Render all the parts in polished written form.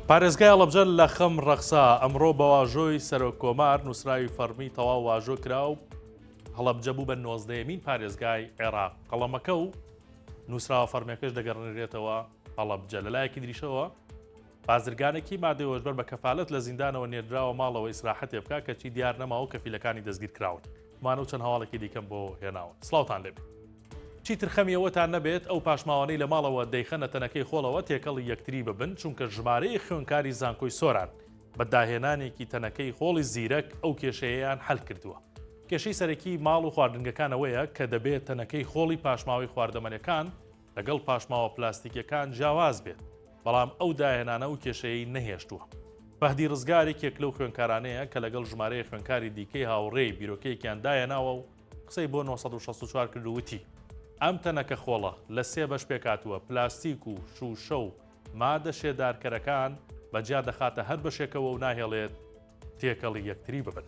پارێزگای هەڵەبجە لە خەم ڕەخسا ئەمڕۆ بە واژۆی سەرۆکۆمار نووسراوی فەرمی تەواو واژۆ کرا و هەڵەبجە بوو بە 19مین پارێزگای عێراق. قەڵەمەکە و نووسراوە فەرمیەکەش دەگەڕێنرێتەوە هەڵەبجە. لەلایەکی دریشەوە بازرگانێکی مادەی هۆشبەر بە کەفالەت لە زیندانەوە نێردراوە ماڵەوە ئیسراحەتێ بکات کەچی دیار نەماوە کەفیلەکانی دەستگیر کراون. مانە و چەند هەواڵێکی دیکەم بۆ هێناوە. سڵاوتان لێبێت. چیتر خەمیەوەتان نەبێت ئەو پاشماوانەی لە ماڵەوە دەیخەنە تەنەکەی خۆڵەوە تێکەڵی یەکتری ببن چونکە ژمارەی خوێنکاری زانکۆی سۆران بە داهێنانێکی تەنەکەی خۆڵی زیرەک ئەو کێشەیەیان حەل کردووە. کێشەی سەرەکی ماڵ و خواردنگەکانەوەیە کە دەبێت تەنەکەی خۆڵی پاشماوی خواردەمەنەکان لەگەڵ پاشماوە پلاستیکیەکان جیاواز بێت، بەڵام ئەو داهێنانە و کێشەیەی نەهێشتووە. فەهدی ڕزگارێک یەک لەو خوێنکارانەیە کە لەگەڵ ژمارەی خوێنکاری دیکەی هاوڕێی بیرۆکەیەکیان دایەناوە و قسەی بۆ 964 کردووتی. ئەم تەنەکە خۆڵە لە سێ بەش پێکاتووە پلاستیک و شوشە و مادە شێدارکەرەکان بەجیا دەخاتە هەر بەشێکەوە و ناهێڵێت تێکەڵی یەکتری ببن.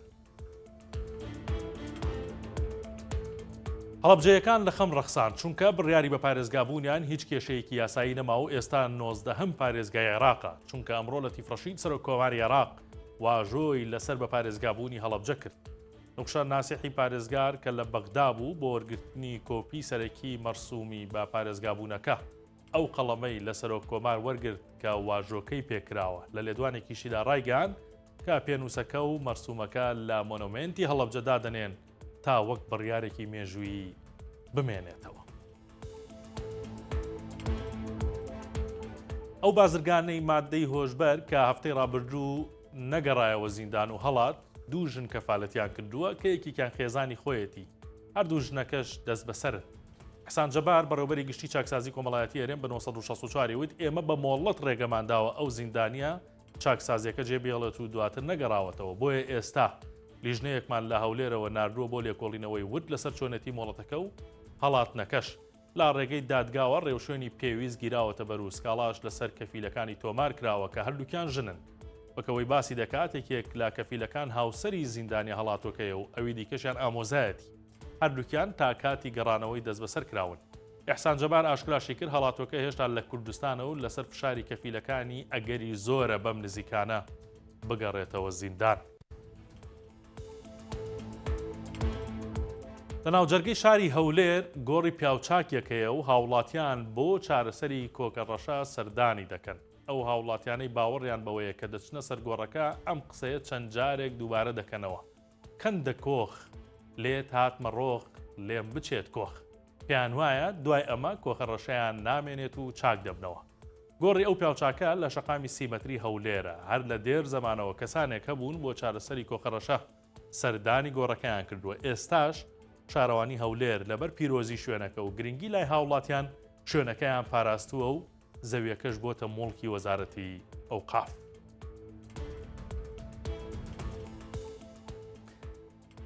هەڵەبجەیەکان لە خەم ڕەخسان چونکە بڕیاری بە پارێزگابوونیان هیچ کێشەیەکی یاسایی نەما و ئێستا 19هەم پارێزگای عێراقە چونکە ئەمڕۆ لە تیفڕەشید سەرۆکۆماری عێراق واژۆی لەسەر بە پارێزگابوونی هەڵەبجە کرد. نوقشان ناسیحی پارێزگار کە لە بەغدا بوو بۆ وەرگرتنی کۆپی سەرەکی مەرسومی با پارێزگابوونەکە ئەو قەڵەمەی لە سەرۆکۆمار وەرگرت کە واژۆکەی پێکراوە لە لێدوانێکیشیدا ڕایگەیاند کە پێنووسەکە و مەرسومەکە لە مۆنومێنتی هەڵەبجەدا دەنێن تا وەک بڕیارێکی مێژووی بمێنێتەوە. ئەو بازرگانەی مادەی هۆشبەر کە هەفتەی ڕابردوو نەگەڕایەوە زیندان و هەڵات دوو ژن کەفالەتیان کردووە کە یەکێکیان خێزانی خۆیەتی، هەردوو ژنەکەش دەست بەسەرن. حسان جەبار بەڕێوەبەری گشتی چاکسازی کۆمەڵایەتی هەرێم بە 964 وت ئێمە بە مۆڵەت ڕێگەمانداوە ئەو زیندانیە چاکسازیەکە جێبێڵێت و دواتر نەگەڕاوەتەوە، بۆیە ئێستا لیژنەیەکمان لە هەولێرەوە ناردووە بۆ لێکۆڵینەوەی ورد لەسەر چۆنەتی مۆڵەتەکە و هەڵاتنەکەش لا ڕێگەی دادگاوە ڕێوشێنی پێویست گیراوەتە بەر و سکاڵاش لەسەر کەفیلەکانی تۆمار کراوە کە هەردووکیان ژنن. بەکەوەی باسی دەکات یەکێک لا کەفیلەکان هاوسەری زیندانی هەڵاتۆکەیە و ئەوی دیکەشیان ئامۆزایەتی، هەردووکیان تا کاتی گەڕانەوەی دەست بەسەر کراون. ئیحسان جەبار ئاشکراشی کرد هەڵاتۆکە هێشتا لە کوردستانە و لەسەر فشاری کەفیلەکانی ئەگەری زۆرە بەم نزیکانە بگەڕێتەوە زیندان. لە ناوجەرگەی شاری هەولێر گۆڕی پیاوچاکێکەیە و هاوڵاتیان بۆ چارەسەری کۆکەڕەشە سەردانی دەکەن. ئەو هاوڵاتیانەی باوەڕیان بەوەیە کە دەچنە سەر گۆڕەکە ئەم قسەیە چەند جارێک دووبارە دەکەنەوە. کەندە کۆخ لێت هاتمە ڕۆخ لێم بچێت کۆخ. پێیان وایە دوای ئەمە کۆخەڕەشەیان نامێنێت و چاک دەبنەوە. گۆڕی ئەو پیاوچاکە لە شەقامی سیمەتری هەولێرە، هەر لە دێر زەمانەوە کەسانێک هەبوون بۆ چارەسەری کۆخەڕەشە سەردانی گۆڕەکەیان کردووە. ئێستاش شارەوانی هەولێر لەبەر پیرۆزی شوێنەکە و گرنگی لای هاوڵاتیان شوێنەکەیان پاراستووە و زەویەکەش بۆتە مڵکی وەزارەتی ئەوقاف.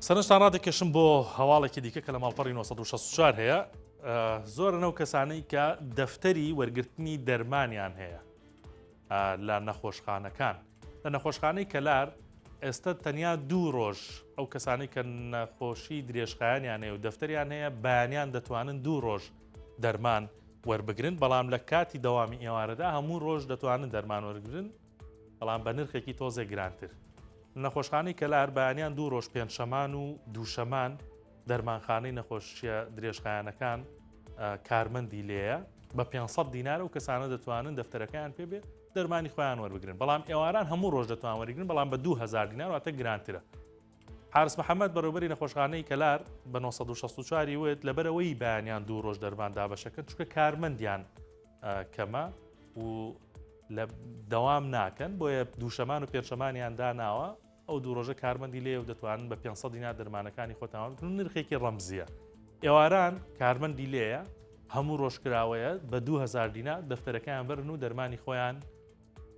سەرنجتان ڕادەکێشم بۆ هەواڵێکی دیکە کە لە ماڵپەڕی 964 هەیە. زۆرە نەو کەسانەی کە دەفتەری وەرگرتنی دەرمانیان هەیە لە نەخۆشخانەکان. لە نەخۆشخانەی کەلار ئێستا تەنیا 2 ڕۆژ ئەو کەسانی کە نەخۆشی درێژخایانیان هەیە و دەفتەریان هەیە بەیانیان دەتوانن 2 ڕۆژ دەرمان وەربگرن، بەڵام لە کاتی دەوامی ئێوارەدا هەموو ڕۆژ دەتوانن دەرمان وەرگرن، بەڵام بە نرخێکی تۆزێک گرانتر. نەخۆشخانەی کەلار بەیانیان 2 ڕۆژ پێنجشەمان و دووشەمان دەرمانخانەی نەخۆشیە درێژخایانەکان کارمەندی لێیە بە 500 دینار و کەسانە دەتوانن دەفتەرەکەیان پێ بێ دەرمانی خۆیان وەربگرن، بەڵام ئێواران هەموو ڕۆژ دەتوان وەرگرن، بەڵام بە 2000 دینار واتە گرانترە. حارس محەممەد بەڕێوەبەری نەخۆشخانەی کەلار بە 964 وێت لەبەرەوەی بەیانیان 2 ڕۆژ دەرمان دابەشەکەن چونکە کارمەندیان کەمە و لە دەوام ناکەن، بۆیە دووشەمان و پێنجشەمانیان داناوە ئەو 2 ڕۆژە کارمەندی لێ و دەتوانن بە 500 دینار دەرمانەکانی خۆتان بکردن. نرخێکی ڕەمزیە. ئێواران کارمەندی لێیە هەموو ڕۆژکراوەیە بە 2000 دینار دەفتەرەکەیان بەرن و دەرمانی خۆیان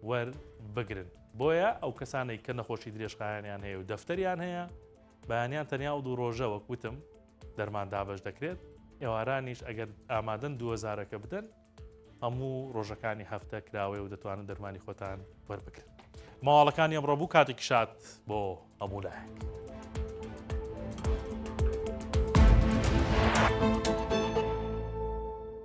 وەربگرن. بۆیە ئەو کەسانەی کە نەخۆشی درێژخایانیان هەیە و دەفتەریان هەیە بەیانیان تەنیا و 2 ڕۆژە وەکوتم دەرمان دابەش دەکرێت. ئێوارانیش ئەگەر ئامادەن 2000ەکە بدەن هەموو ڕۆژەکانی هەفتە کراوێ و دەتوانن دەرمانی خۆتان وەربگرن. ماوەڵەکانی ئەمڕۆ بوو، کاتێکی شات بۆ هەموو لایەک.